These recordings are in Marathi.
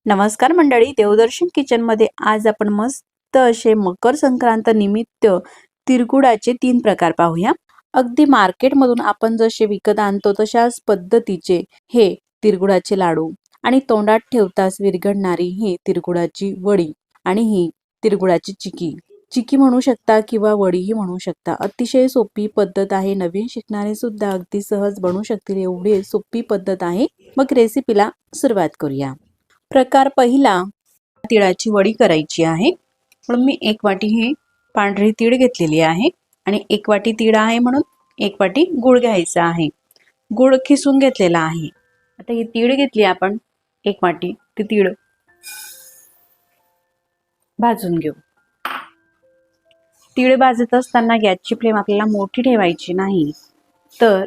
नमस्कार मंडळी, देवदर्शन किचन मध्ये आज आपण मस्त असे मकर संक्रांत निमित्त तिळगुळाचे 3 प्रकार पाहूया। अगदी मार्केट मधून आपण जसे विकत आणतो तशाच पद्धतीचे हे तिळगुळाचे लाडू आणि तोंडात ठेवताच विरघळणारी ही तिळगुळाची वडी आणि ही तिळगुळाची चिकी म्हणू शकता किंवा वडीही म्हणू शकता। अतिशय सोपी पद्धत आहे, नवीन शिकणारे सुद्धा अगदी सहज बनवू शकतील एवढी सोपी पद्धत आहे। मग रेसिपीला सुरुवात करूया। प्रकार पहिला, तिळाची वडी करायची आहे। म्हणून मी 1 वाटी हे पांढरी तीळ घेतलेली आहे आणि 1 वाटी तीळ आहे म्हणून 1 वाटी गूळ घ्यायचा आहे। गूळ खिसून घेतलेला आहे। आता ही तीळ घेतली आपण 1 वाटी, ती तीळ भाजून घेऊ। तीळ भाजत असताना गॅसची फ्लेम आपल्याला मोठी ठेवायची नाही, तर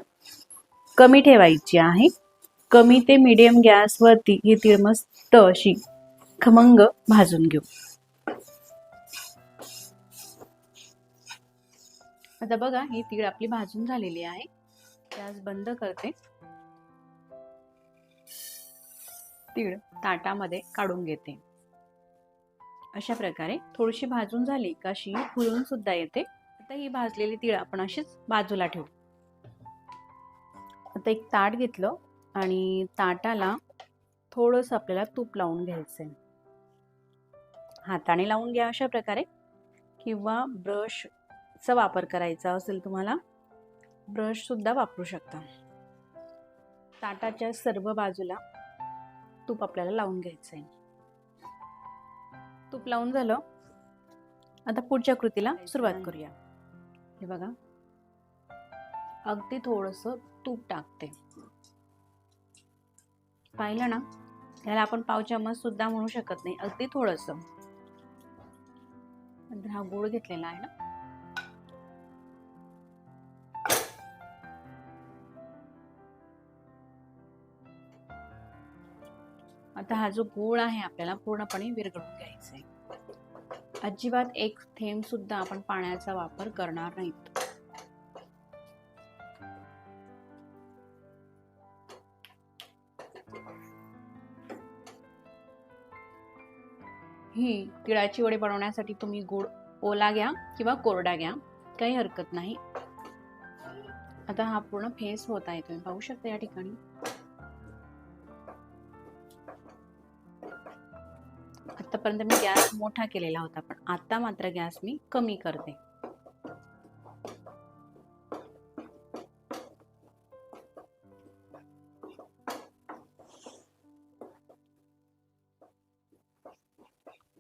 कमी ठेवायची आहे। कमी ते मीडियम गॅसवरती ही तीळ मस्त अशी खमंग भाजून घेऊ। आता बघा, ही तीळ आपली भाजून झालेली आहे। गॅस बंद करते। तीळ ताटामध्ये काढून घेते। अशा प्रकारे थोडीशी भाजून झाली का अशी फुलून सुद्धा येते। आता ही भाजलेली तीळ आपण अशीच बाजूला ठेवू। आता एक ताट घेतलं आणि ताटाला थोडंसं आपल्याला तूप लावून घ्यायचंय। हाताने लावून घ्या अशा प्रकारे, किंवा ब्रशचा वापर करायचा असेल तुम्हाला, ब्रश सुद्धा वापरू शकता। ताटाच्या सर्व बाजूला तूप आपल्याला लावून घ्यायचंय। तूप लावून झालं, आता पुढच्या कृतीला सुरुवात करूया। हे बघा, अगदी थोडंसं तूप टाकते। पाहिलं ना, याला आपण पाव चम्मच सुद्धा म्हणू शकत नाही, अगदी थोडंसं। हा गूळ घेतलेला आहे ना, आता हा जो गूळ आहे आपल्याला पूर्णपणे विरघळून घ्यायचा आहे। अजिबात एक थेंब सुद्धा आपण पाण्याचा वापर करणार नाहीत। ही तिळाची वडी बनवण्यासाठी तुम्ही गूळ ओला घ्या किंवा कोरडा घ्या, काही हरकत नाही। आता हा पूर्ण फेस होत आहे, तुम्ही पाहू शकता या ठिकाणी। आतापर्यंत मी गॅस मोठा केलेला होता, पण आता मात्र गॅस मी कमी करते।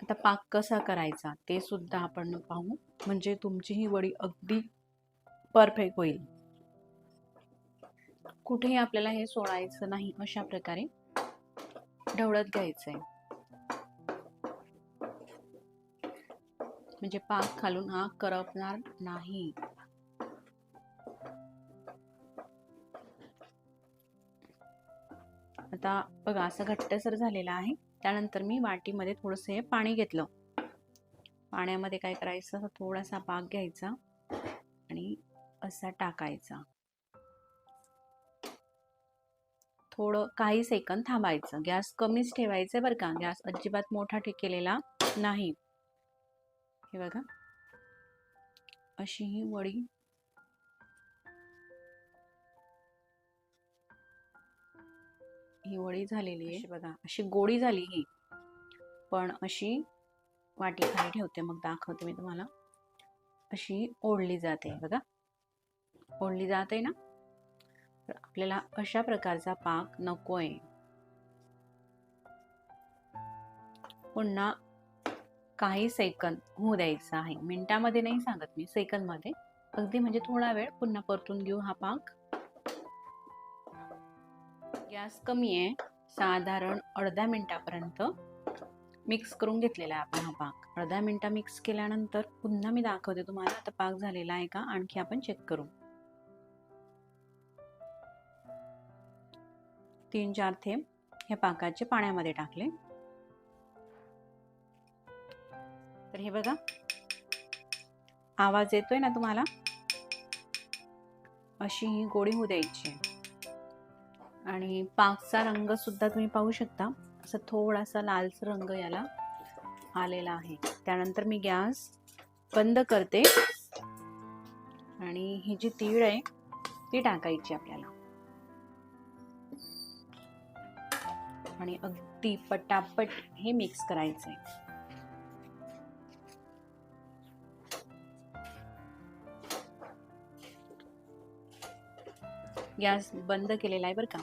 आता पाक कसा करायचा ते सुद्धा आपण पाहू, म्हणजे तुमची ही वडी अगदी परफेक्ट होईल। कुठेही आपल्याला हे सोडायचं नाही, अशा प्रकारे ढवळत घ्यायचंय, म्हणजे पाक खालून हा करपणार नाही। आता बघा, असं घट्टसर झालेला आहे। त्यानंतर मी वाटीमध्ये थोडंसं हे पाणी घेतलं। पाण्यामध्ये काय करायचं, थोडासा पाक घ्यायचा आणि असा टाकायचा। थोडं काही सेकंद थांबायचं। गॅस कमीच ठेवायचा बरं का, गॅस अजिबात मोठा केलेला नाही। हे बघा, अशी ही वडी झालेली आहे। बघा, अशी गोडी झाली ही, पण अशी वाटी खाली ठेवते, मग दाखवते मी तुम्हाला। अशी ओढली जाते, बघा ओढली जाते ना। तर आपल्याला अशा प्रकारचा पाक नकोय। पुन्हा काही सेकंद होऊ द्यायचा आहे, मिनिटामध्ये नाही सांगत मी, सेकंद मध्ये अगदी, म्हणजे थोडा वेळ पुन्हा परतून घेऊ हा पाक। गॅस कमी आहे, साधारण अर्ध्या मिनिटापर्यंत मिक्स करून घेतलेला आहे आपण हा पाक। अर्धा मिनिट मिक्स केल्यानंतर पुन्हा मी दाखवते तुम्हाला आता पाक झालेला आहे का, आणखी आपण चेक करू। 3-4 थेंब हे पाकाचे पाण्यामध्ये टाकले, तर हे बघा, आवाज येतोय ना तुम्हाला। अशी ही गोडी होऊ द्यायची आणि पाकचा रंग सुद्धा तुम्ही पाहू शकता, असं थोडासा लालसर रंग याला आलेला आहे. त्यानंतर मी गॅस बंद करते आणि ही जी तीळ आहे ती टाकायची आपल्याला आणि अगदी पटापट हे मिक्स करायचंय. गॅस बंद केलेला आहे बरं का.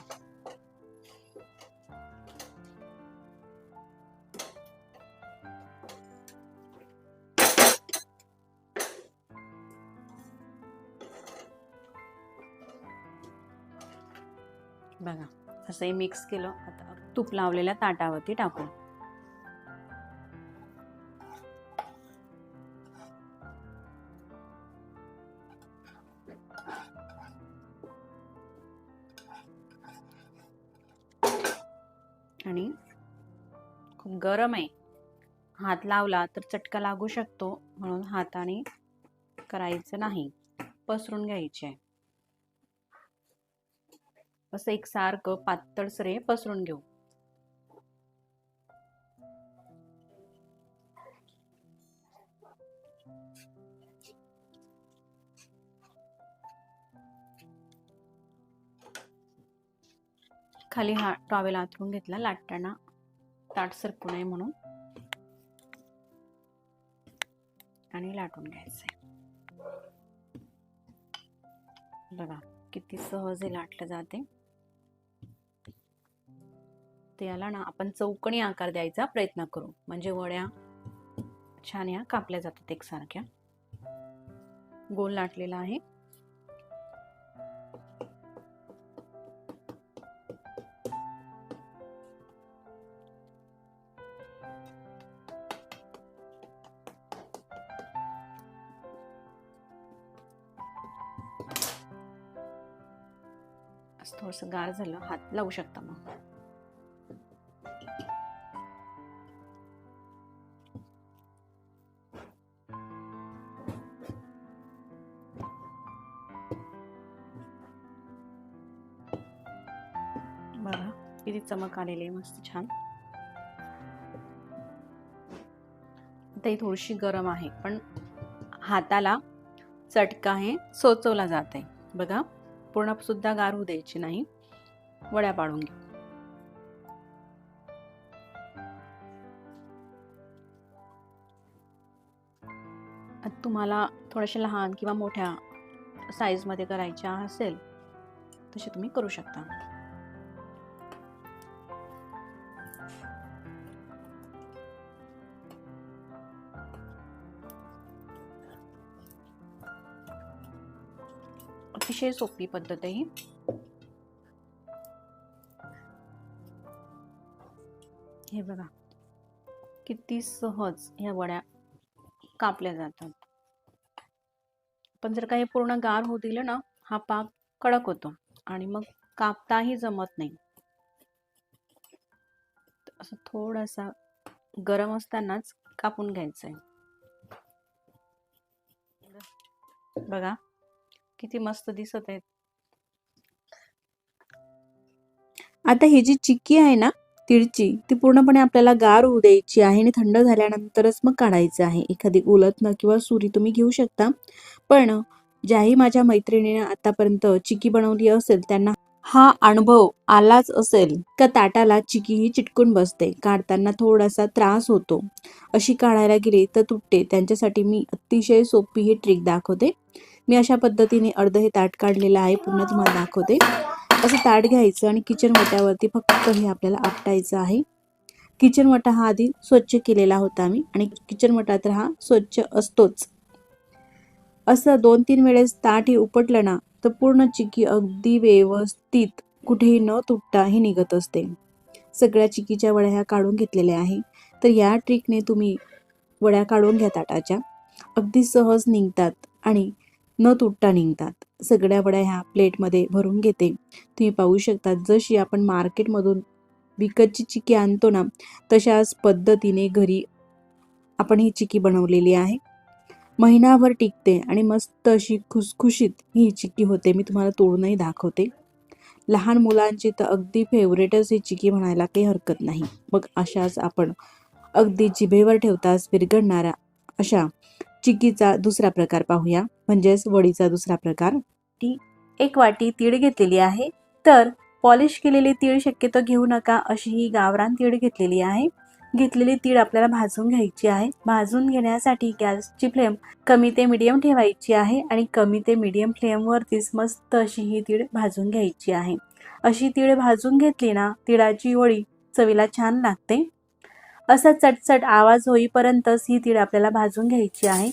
बघा असं मिक्स केलं. आता तूप लावलेल्या ताटावरती टाकू. आणि खूप गरम आहे, हात लावला तर चटका लागू शकतो, म्हणून हाताने करायचं नाही, पसरून घ्यायचे आहे. असं एकसारखं पातळसर पसरून घेऊ. खाली हा टॉवेल आथरून घेतला लाटताना ताट सरकू नये म्हणून आणि लाटून घ्यायचंय. बघा किती सहज हे लाटलं जाते. त्याला ना आपण चौकोनी आकार द्यायचा प्रयत्न करू, म्हणजे वड्या छान या कापल्या जातात एकसारख्या. गोल लाटलेला आहे. थोडस गार झालं, हात लावू शकता मग. बघा किती चमक आलेली आहे, मस्त छान. ते थोडीशी गरम आहे, पण हाताला चटका हे सोचवला जात आहे. बघा पूर्ण सुद्धा गार होऊ द्यायची नाही, वड्या पाडून घेऊ. तुम्हाला थोड्याशा लहान किंवा मोठ्या साईज मध्ये करायच्या असेल तसे तुम्ही करू शकता. अतिशय सोपी पद्धत आहे ही. हे बघा किती सहज ह्या वड्या कापल्या जातात. पण जर काही पूर्ण गार होऊ दिलं ना, हा पाक कडक होतो आणि मग कापताही जमत नाही. असं थोडासा गरम असतानाच कापून घ्यायचंय. बघा किती मस्त दिसत आहेत. आता ही जी चिक्की आहे ना तिळची, ती पूर्णपणे आपल्याला गार होऊ द्यायची आहे आणि थंड झाल्यानंतरच मग काढायचं आहे. एखादी उलथनं किंवा सुरी तुम्ही घेऊ शकता. पण ज्याही माझ्या मैत्रिणीने आतापर्यंत चिक्की बनवली असेल त्यांना हा अनुभव आलाच असेल का ताटाला चिक्की ही चिटकून बसते, काढताना थोडासा त्रास होतो. अशी काढायला गेली तर तुटते. त्यांच्यासाठी मी अतिशय सोपी ही ट्रिक दाखवते. मी अशा पद्धतीने अर्ध हे ताट काढलेलं आहे, पुन्हा तुम्हाला दाखवते. असं ताट घ्यायचं आणि किचन वाट्यावरती फक्त हे आपल्याला आपटायचं आहे. किचन वाटा हा आधी स्वच्छ केलेला होता मी, आणि किचन वाटा तर हा स्वच्छ असतोच. असं 2-3 वेळेस ताट हे उपटलं ना तर पूर्ण चिक्की अगदी व्यवस्थित कुठेही न तुटता ही निघत असते. सगळ्या चिक्कीच्या वड्या ह्या काढून घेतलेल्या आहे. तर या ट्रिकने तुम्ही वड्या काढून घ्या ताटाच्या, अगदी सहज निघतात आणि न तुटता निघतात. सगळ्या वड्या ह्या प्लेटमध्ये भरून घेते. तुम्ही पाहू शकता जशी आपण मार्केटमधून विकतची चिक्की आणतो ना, तशाच पद्धतीने घरी आपण ही चिक्की बनवलेली आहे. महिनाभर टिकते आणि मस्त अशी खुसखुशीत ही चिक्की होते. मी तुम्हाला तोडूनही दाखवते. लहान मुलांची तर अगदी फेवरेटच ही चिकी म्हणायला काही हरकत नाही. मग अशाच आपण अगदी जिभेवर ठेवताच विरघळणारा अशा चिक्कीचा दुसरा प्रकार पाहूया, म्हणजेच वडीचा दुसरा प्रकार. एक वाटी तीळ घेतलेली आहे. तर पॉलिश केलेली तीळ शक्यतो घेऊ नका, अशी ही गावरान तीळ घेतलेली आहे. घेतलेली तीळ आपल्याला भाजून घ्यायची आहे. भाजून घेण्यासाठी गॅसची फ्लेम कमी ते मीडियम ठेवायची आहे आणि कमी ते मीडियम फ्लेमवरतीच मस्त अशी ही तीळ भाजून घ्यायची आहे. अशी तीळ भाजून घेतली ना, तिळाची वडी चवीला छान लागते. असा चटचट आवाज होईपर्यंतच ही तीळ आपल्याला भाजून घ्यायची आहे.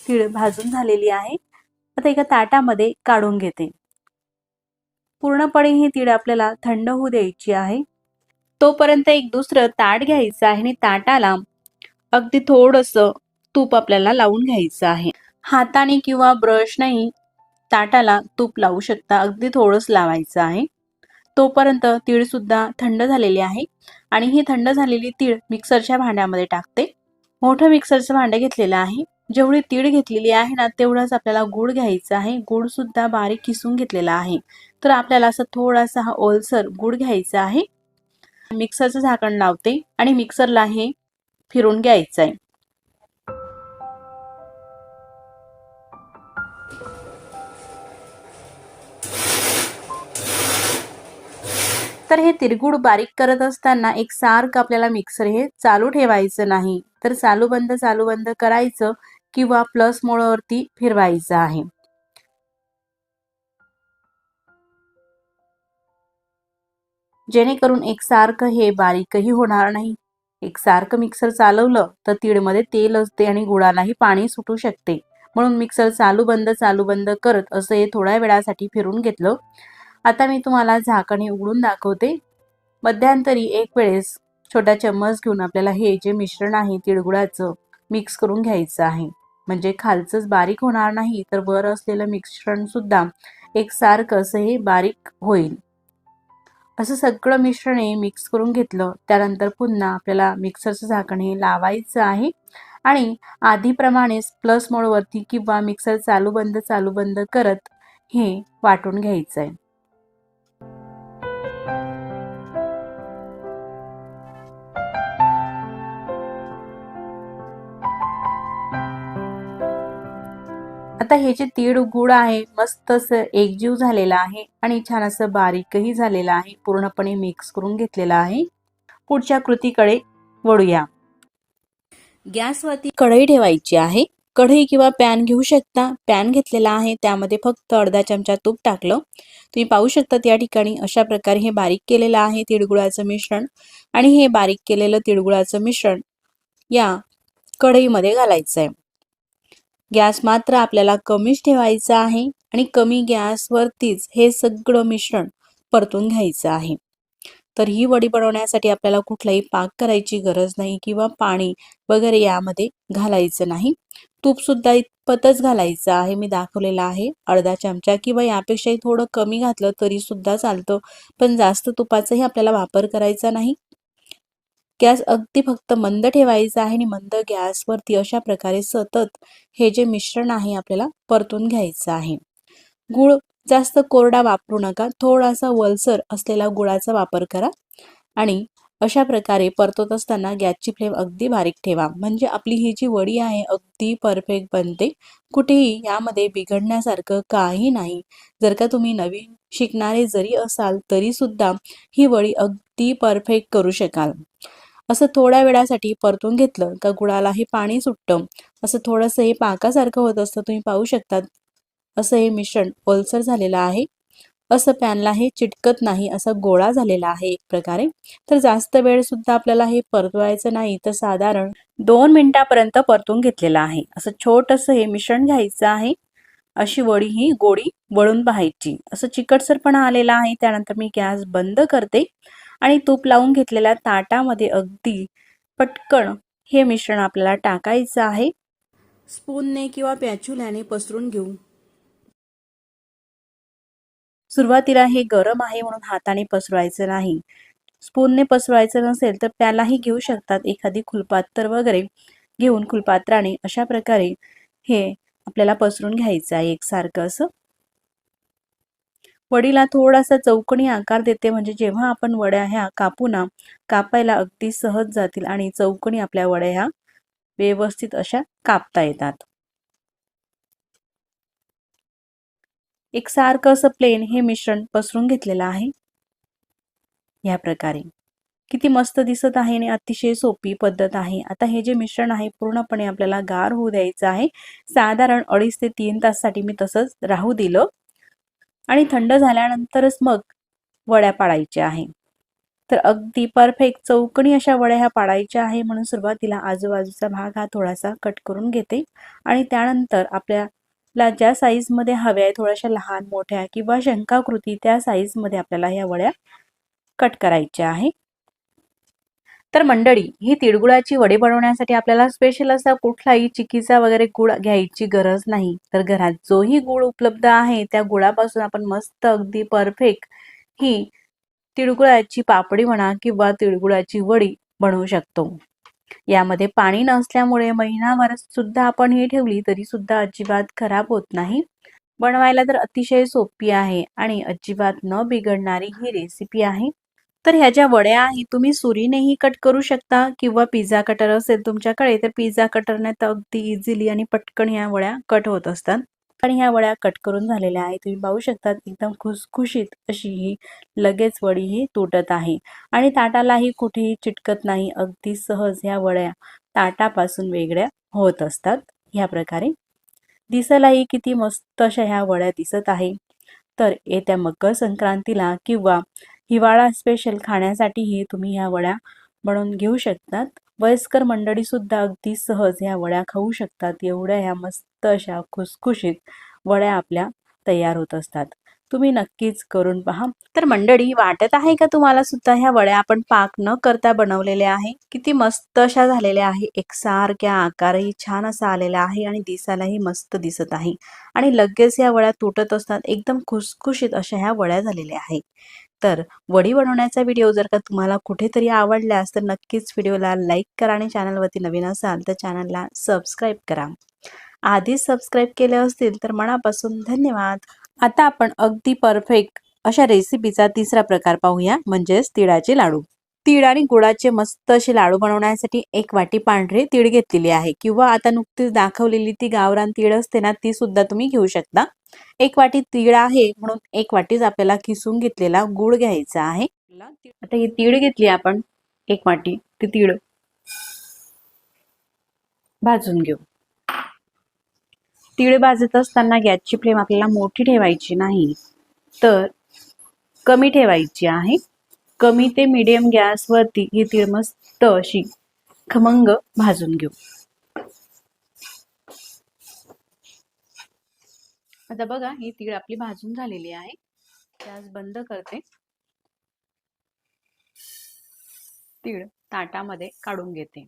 तीळ भाजून झालेली आहे. आता एका ताटामध्ये काढून घेते. पूर्णपणे ही तीळ आपल्याला थंड होऊ द्यायची आहे. तोपर्यंत एक दुसरं ताट घ्यायचं आहे आणि ताटाला अगदी थोडंसं तूप आपल्याला लावून घ्यायचं आहे. हाताने किंवा ब्रशनेही ताटाला तूप लावू शकता, अगदी थोडंच लावायचं आहे. तोपर्यंत तीळ सुद्धा थंड झालेली आहे आणि ही थंड झालेली तीळ मिक्सरच्या भांड्यामध्ये टाकते. मोठं मिक्सरचं भांडं घेतलेलं आहे. जेवढी तीळ घेतलेली आहे ना, तेवढाच आपल्याला गूळ घ्यायचा आहे. गूळ सुद्धा बारीक किसून घेतलेला आहे. तर आपल्याला असं थोडासा हा ओलसर गूळ घ्यायचा आहे. मिक्सरचं झाकण लावते आणि मिक्सरला हे फिरून घ्यायचं आहे. तर हे तिरगुळ बारीक करत असताना एक सारखं आपल्याला मिक्सर हे चालू ठेवायचं नाही, तर चालू बंद करायचं किंवा प्लस मोडवरती फिरवायचं आहे. जेणेकरून एकसारखं हे बारीकही होणार नाही. एकसारखं मिक्सर चालवलं तर तीळमध्ये तेल असते आणि गुळालाही पाणी सुटू शकते. म्हणून मिक्सर चालू बंद करत असं हे थोड्या वेळासाठी फिरून घेतलं. आता मी तुम्हाला झाकण उघडून दाखवते. मध्यंतरी एक वेळेस छोटा चम्मच घेऊन आपल्याला हे जे मिश्रण आहे तिळगुळाचं मिक्स करून घ्यायचं आहे. म्हणजे खालचंच बारीक होणार नाही, तर वर असलेलं मिश्रण सुद्धा एकसारखं असं हे बारीक होईल. असं सगळं मिश्रण मिक्स करून घेतलं. त्यानंतर पुन्हा आपल्याला मिक्सरचं झाकण हे लावायचं आहे आणि आधीप्रमाणेच प्लस मोडवरती किंवा मिक्सर चालू बंद करत हे वाटून घ्यायचं आहे. आता हे जे तीळ गुळ आहे मस्त असं एकजीव झालेला आहे आणि छान असं बारीकही झालेलं आहे. पूर्णपणे मिक्स करून घेतलेला आहे. पुढच्या कृतीकडे वळूया. गॅसवरती कढई ठेवायची आहे. कढई किंवा पॅन घेऊ शकता. पॅन घेतलेला आहे, त्यामध्ये फक्त अर्धा चमचा तूप टाकलं. तुम्ही पाहू शकता या ठिकाणी अशा प्रकारे हे बारीक केलेलं आहे तिळगुळाचं मिश्रण आणि हे बारीक केलेलं तिळगुळाचं मिश्रण या कढईमध्ये घालायचं आहे. गॅस मात्र आपल्याला कमीच ठेवायचा आहे आणि कमी गॅसवरतीच हे सगळं मिश्रण परतून घ्यायचं आहे. तर ही वडी बनवण्यासाठी आपल्याला कुठलाही पाक करायची गरज नाही किंवा पाणी वगैरे यामध्ये घालायचं नाही. तूप सुद्धा इतपतच घालायचं आहे. मी दाखवलेलं आहे अर्धा चमचा किंवा यापेक्षाही थोडं कमी घातलं तरी सुद्धा चालतं, पण जास्त तुपाचाही आपल्याला वापर करायचा नाही. गॅस अगदी फक्त मंद ठेवायचा आहे आणि मंद गॅसवरती अशा प्रकारे सतत हे जे मिश्रण आहे आपल्याला परतून घ्यायचं आहे. गूळ जास्त कोरडा वापरू नका, थोडासा वलसर असलेला गुळाचा वापर करा आणि अशा प्रकारे परतवत असताना गॅसची फ्लेम अगदी बारीक ठेवा. म्हणजे आपली ही जी वडी आहे अगदी परफेक्ट बनते. कुठेही यामध्ये बिघडण्यासारखं काही नाही. जर का तुम्ही नवीन शिकणारे जरी असाल तरी सुद्धा ही वडी अगदी परफेक्ट करू शकाल. असं थोड्या वेळासाठी परतून घेतलं का गुळालाही पाणी सुटतं. असं थोडंसं हे पाकासारखं होत असतं. तुम्ही पाहू शकता असं हे मिश्रण ओलसर झालेलं आहे. असं पॅनला हे चिटकत नाही, असा गोळा झालेला आहे एक प्रकारे. तर जास्त वेळ सुद्धा आपल्याला हे परतवायचं नाही, तर साधारण 2 मिनिटापर्यंत परतून घेतलेलं आहे. असं छोटंसं हे मिश्रण घ्यायचं आहे. अशी वडी ही गोडी वळून पाहायची. असं चिकटसरपणा आलेला आहे. त्यानंतर मी गॅस बंद करते आणि तूप लावून घेतलेल्या ताटामध्ये अगदी पटकन हे मिश्रण आपल्याला टाकायचं आहे. स्पूनने किंवा पॅच्युल्याने पसरून घेऊ. सुरुवातीला हे गरम आहे म्हणून हाताने पसरवायचं नाही. स्पूनने पसरवायचं नसेल तर त्यालाही घेऊ शकतात. एखादी फुलपात्र वगैरे घेऊन फुलपात्राने अशा प्रकारे हे आपल्याला पसरून घ्यायचं आहे एकसारखं असं. वडीला थोडासा चौकोनी आकार देते, म्हणजे जेव्हा आपण वड्या ह्या कापू ना, कापायला अगदी सहज जातील आणि चौकोनी आपल्या वड्या ह्या व्यवस्थित अशा कापता येतात. एकसारखं असं प्लेन हे मिश्रण पसरून घेतलेलं आहे. या प्रकारे किती मस्त दिसत आहे आणि अतिशय सोपी पद्धत आहे. आता हे जे मिश्रण आहे पूर्णपणे आपल्याला गार होऊ द्यायचं आहे. साधारण 2.5 ते 3 तासासाठी मी तसंच राहू दिलं आणि थंड झाल्यानंतरच मग वड्या पाडायच्या आहे. तर अगदी परफेक्ट चौकोनी अशा वड्या ह्या पाडायच्या आहे, म्हणून सुरुवातीला आजूबाजूचा भाग हा थोडासा कट करून घेते आणि त्यानंतर आपल्याला ज्या साईजमध्ये हव्या आहे, थोड्याशा लहान मोठ्या किंवा शंखाकृती, त्या साईजमध्ये आपल्याला ह्या वड्या कट करायच्या आहे. तर मंडळी, ही तिळगुळाची वडी बनवण्यासाठी आपल्याला स्पेशल असा कुठलाही चिक्कीचा वगैरे गुळ घ्यायची गरज नाही. तर घरात जोही गुळ उपलब्ध आहे त्या गुळापासून आपण मस्त अगदी परफेक्ट ही तिळगुळाची पापडी म्हणा किंवा तिळगुळाची वडी बनवू शकतो. यामध्ये पाणी नसल्यामुळे महिनाभर सुद्धा आपण ही ठेवली तरी सुद्धा अजिबात खराब होत नाही. बनवायला तर अतिशय सोपी आहे आणि अजिबात न बिघडणारी ही रेसिपी आहे. तर ह्या ज्या वड्या आहेत तुम्ही सुरीनेही कट करू शकता किंवा पिझ्झा कटर असेल तुमच्याकडे तर पिझ्झा कटरने तर अगदी इझिली आणि पटकन ह्या वड्या कट होत असतात. आणि ह्या वड्या कट करून झालेल्या आहेत, तुम्ही पाहू शकता एकदम खुसखुशीत अशी ही लगेच वडी ही तुटत आहे आणि ताटालाही कुठेही चिटकत नाही. अगदी सहज ह्या वड्या ताटापासून वेगळ्या होत असतात. ह्या प्रकारे दिसायलाही किती मस्त अशा ह्या वड्या दिसत आहे. तर येत्या मकर संक्रांतीला किंवा हिवाळा स्पेशल खाण्यासाठीही तुम्ही ह्या वड्या बनवून घेऊ शकतात. वयस्कर मंडळी सुद्धा अगदी सहज ह्या वड्या खाऊ शकतात. एवढ्या ह्या मस्त अशा खुसखुशीत वड्या आपल्या तयार होत असतात. तुम्ही नक्कीच करून पहा. तर मंडळी, वाटत आहे का तुम्हाला सुद्धा ह्या वड्या आपण पाक न करता बनवलेल्या आहे? किती मस्त अशा झालेल्या आहे. एकसारख्या आकारही छान असा आलेला आहे आणि दिसायलाही मस्त दिसत आहे आणि लगेच ह्या वड्या तुटत असतात. एकदम खुसखुशीत अशा ह्या वड्या झालेल्या आहेत. तर वडी बनवण्याचा व्हिडिओ जर का तुम्हाला कुठेतरी आवडल्यास तर नक्कीच व्हिडिओला लाईक करा आणि चॅनलवरती नवीन असाल तर चॅनलला सबस्क्राईब करा. आधीच सबस्क्राईब केले असतील तर मनापासून धन्यवाद. आता आपण अगदी परफेक्ट अशा रेसिपीचा तिसरा प्रकार पाहूया, म्हणजेच तिळाचे लाडू. तीळ आणि गुळाचे मस्त असे लाडू बनवण्यासाठी 1 वाटी पांढरे तीळ घेतलेली आहे किंवा आता नुकतीच दाखवलेली ती गावरान तीळ असते ना, ती सुद्धा तुम्ही घेऊ शकता. 1 वाटी तीळ आहे म्हणून 1 वाटीच आपल्याला किसून घेतलेला गुळ घ्यायचा आहे. आता ही तीळ घेतली आपण 1 वाटी, ती तीळ भाजून घेऊ. तीळ भाजत असताना गॅसची फ्लेम आपल्याला मोठी ठेवायची नाही, तर कमी ठेवायची आहे. कमी ते मीडियम गॅसवरती ही तीळ मस्त अशी खमंग भाजून घेऊ. आता बघा, ही तीळ आपली भाजून झालेली आहे. गॅस बंद करते. तीळ ताटामध्ये काढून घेते.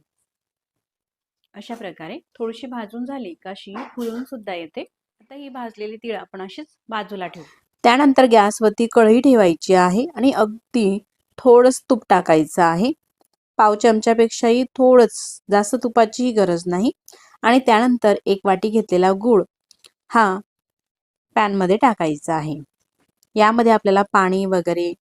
अशा प्रकारे थोडीशी भाजून झाली का अशी फुलून सुद्धा येते. आता ही भाजलेली तीळ आपण अशीच बाजूला ठेवू. त्यानंतर गॅसवरती कढई ठेवायची आहे आणि अगदी थोडंच तूप टाकायचं आहे. पाव चमच्यापेक्षाही थोडंच, जास्त तुपाचीही गरज नाही. आणि त्यानंतर 1 वाटी घेतलेला गूळ हा पॅनमध्ये टाकायचा आहे. यामध्ये आपल्याला पाणी वगैरे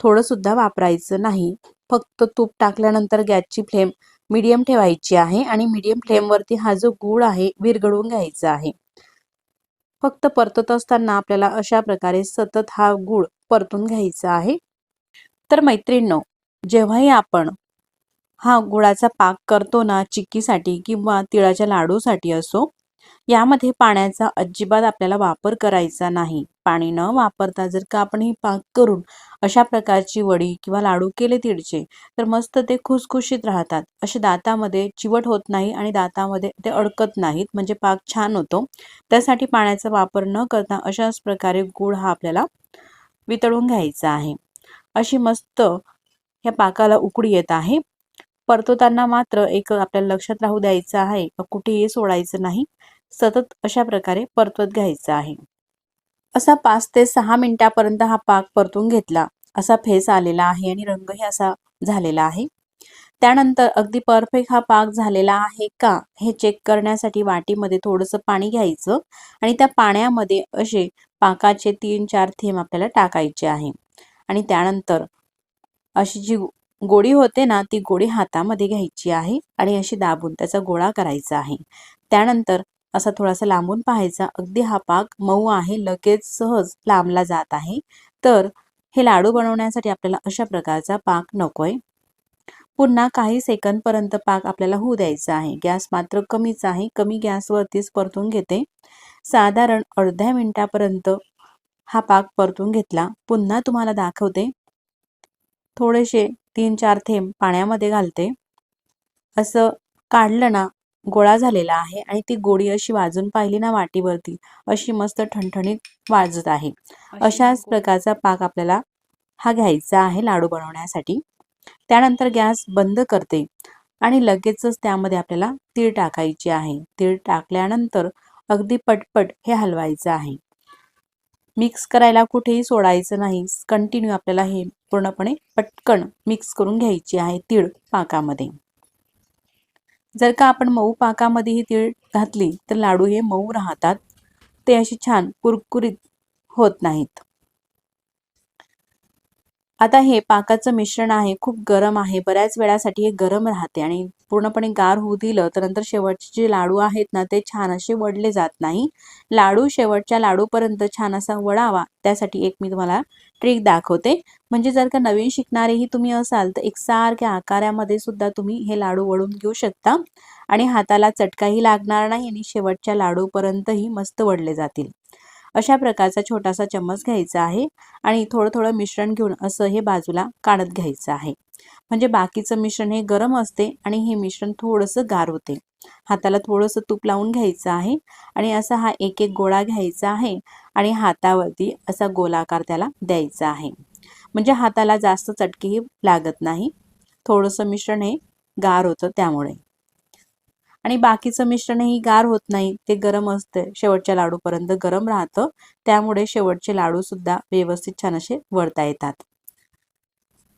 थोडं सुद्धा वापरायचं नाही. फक्त तूप टाकल्यानंतर गॅसची फ्लेम मीडियम ठेवायची आहे आणि मीडियम फ्लेमवरती हा जो गूळ आहे विरघळून घ्यायचा आहे. फक्त परतत असताना आपल्याला अशा प्रकारे सतत हा गूळ परतून घ्यायचा आहे. तर मैत्रिणींनो, जेव्हाही आपण हा गुळाचा पाक करतो ना, चिक्कीसाठी किंवा तिळाच्या लाडूसाठी असो, यामध्ये पाण्याचा अजिबात आपल्याला वापर करायचा नाही. पाणी न वापरता जर का आपण ही पाक करून अशा प्रकारची वडी किंवा लाडू केले तिळचे, तर मस्त ते खुसखुशीत राहतात. असे दातामध्ये चिवट होत नाही आणि दातामध्ये ते अडकत नाहीत, म्हणजे पाक छान होतो. त्यासाठी पाण्याचा वापर न करता अशाच प्रकारे गूळ हा आपल्याला वितळून घ्यायचा आहे. अशी मस्त या पाकाला उकळी येत आहे. परतवताना मात्र एक आपल्याला लक्षात राहू द्यायचं आहे, कुठेही सोडायचं नाही. सतत अशा प्रकारे परतवत घ्यायचं आहे. असा 5 ते 6 मिनिटापर्यंत हा पाक परतून घेतला. असा फेस आलेला आहे आणि रंगही असा झालेला आहे. त्यानंतर अगदी परफेक्ट हा पाक झालेला आहे का हे चेक करण्यासाठी वाटीमध्ये थोडंसं पाणी घ्यायचं आणि त्या पाण्यामध्ये असे पाकाचे 3-4 थेंब आपल्याला टाकायचे आहे आणि त्यानंतर अशी जी गोळी होते ना, ती गोळी हातामध्ये घ्यायची आहे आणि अशी दाबून त्याचा गोळा करायचा आहे. त्यानंतर असा थोडासा लांबून पाहायचा, अगदी हा पाक मऊ आहे, लगेच सहज लांबला जात आहे. तर हे लाडू बनवण्यासाठी आपल्याला अशा प्रकारचा पाक नकोय. पुन्हा काही सेकंदपर्यंत पाक आपल्याला होऊ द्यायचा आहे. गॅस मात्र कमीच आहे, कमी गॅसवरतीच परतून घेते. साधारण अर्ध्या मिनिटापर्यंत हा पाक परतून घेतला. पुन्हा तुम्हाला दाखवते. थोडेसे 3-4 थेंब पाण्यामध्ये घालते. असं काढलं ना, गोळा झालेला आहे आणि ती गोळी अशी वाजून पाहिली ना वाटीवरती, अशी मस्त ठणठणीत वाजत आहे. अशाच प्रकारचा पाक आपल्याला हा घ्यायचा आहे लाडू बनवण्यासाठी. त्यानंतर गॅस बंद करते आणि लगेचच त्यामध्ये आपल्याला तीळ टाकायची आहे. तीळ टाकल्यानंतर अगदी पटपट हे हलवायचं आहे. मिक्स करायला कुठेही सोडायचं नाही. कंटिन्यू आपल्याला हे पूर्णपणे पटकन मिक्स करून घ्यायची आहे तीळ पाकामध्ये. जर का आपण मऊ पाकामध्ये ही तीळ घातली तर लाडू हे मऊ राहतात. ते असे छान कुरकुरीत होत नाहीत. आता हे पाकाचं मिश्रण आहे, खूप गरम आहे. बऱ्याच वेळासाठी हे गरम राहते आणि पूर्णपणे गार होऊ दिलं तर नंतर शेवटचे जे लाडू आहेत ना, ते छान असे वळले जात नाही. लाडू शेवटच्या लाडूपर्यंत छान असा वळावा, त्यासाठी एक मी तुम्हाला ट्रिक दाखवते. म्हणजे जर का नवीन शिकणारेही तुम्ही असाल तर एकसारख्या आकारामध्ये सुद्धा तुम्ही हे लाडू वळून घेऊ शकता आणि हाताला चटकाही लागणार नाही आणि शेवटच्या लाडूपर्यंतही मस्त वळले जातील. अशा प्रकारचा छोटासा चम्मच घ्यायचा आहे आणि थोडं थोडं मिश्रण घेऊन असं हे बाजूला काढत घ्यायचं आहे. म्हणजे बाकीचं मिश्रण हे गरम असते आणि हे मिश्रण थोडंसं गार होते. हाताला थोडंसं तूप लावून घ्यायचं आहे आणि असा हा एक एक गोळा घ्यायचा आहे आणि हातावरती असा गोलाकार त्याला द्यायचा आहे. म्हणजे हाताला जास्त चटकेही लागत नाही. थोडंसं मिश्रण हे गार होतं त्यामुळे. आणि बाकीचं मिश्रणही गार होत नाही, ते गरम असते, शेवटच्या लाडूपर्यंत गरम राहतं. त्यामुळे शेवटचे लाडू सुद्धा व्यवस्थित छान असे वळता येतात.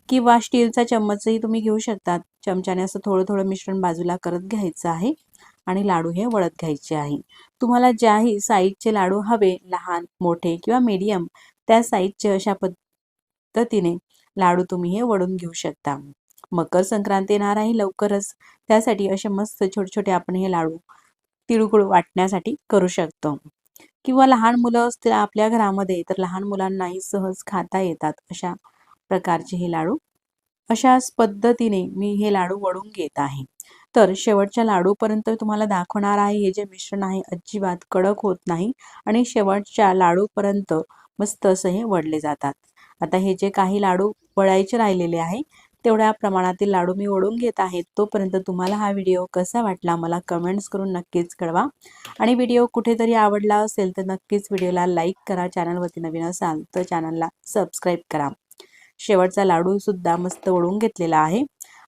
किंवा स्टीलचा चम्मचही तुम्ही घेऊ शकतात. चमच्याने असं थोडं थोडं मिश्रण बाजूला करत घ्यायचं आहे आणि लाडू हे वळत घ्यायचे आहे. तुम्हाला ज्याही साईजचे लाडू हवे, लहान, मोठे किंवा मीडियम, त्या साईजचे अशा पद्धतीने लाडू तुम्ही हे वळून घेऊ शकता. मकर संक्रांती येणार आहे लवकरच, त्यासाठी असे मस्त छोटे छोटे आपण हे लाडू तिळगुळ वाटण्यासाठी करू शकतो. किंवा लहान मुलं असतील आपल्या घरामध्ये तर लहान मुलांनाही सहज खाता येतात अशा प्रकारचे हे लाडू. अशाच पद्धतीने मी हे लाडू वळून घेत आहे. तर शेवटच्या लाडूपर्यंत तुम्हाला दाखवणार आहे. हे जे मिश्रण आहे अजिबात कडक होत नाही आणि शेवटच्या लाडूपर्यंत मस्त असं हे वळले जातात. आता हे जे काही लाडू वळायचे राहिलेले आहे तेवढ्या प्रमाणातील लाडू मी वळून घेत आहे. तोपर्यंत तुम्हाला हा व्हिडिओ कसा वाटला मला कमेंट्स करून नक्कीच कळवा आणि व्हिडिओ कुठेतरी आवडला असेल तर नक्कीच व्हिडिओला लाईक करा. चॅनलवरती नवीन असाल तर चॅनलला सबस्क्राईब करा. शेवटचा लाडू सुद्धा मस्त वळून घेतलेला आहे.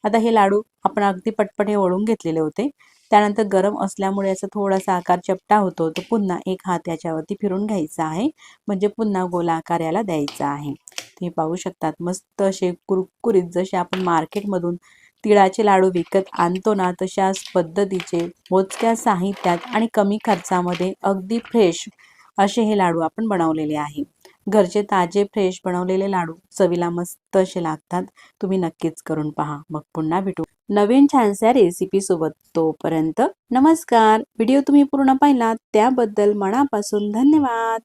आता हे लाडू आपण अगदी पटपट हे वळून घेतलेले होते. त्यानंतर गरम असल्यामुळे याचा थोडासा आकार चपटा होतो, तर पुन्हा एक हात याच्यावरती फिरून घ्यायचा आहे, म्हणजे पुन्हा गोलाकार याला द्यायचा आहे. तुम्ही पाहू शकतात मस्त असे कुरकुरीत, जसे आपण मार्केटमधून तिळाचे लाडू विकत आणतो ना, तशाच पद्धतीचे मोजक्या साहित्यात आणि कमी खर्चामध्ये अगदी फ्रेश असे हे लाडू आपण बनवलेले आहे. घरचे ताजे फ्रेश बनवलेले लाडू चवीला मस्त असे लागतात. तुम्ही नक्कीच करून पहा. मग पुन्हा भेटू नवीन छानशा रेसिपी सोबत. तोपर्यंत नमस्कार. व्हिडिओ तुम्ही पूर्ण पाहिलात त्याबद्दल मनापासून धन्यवाद.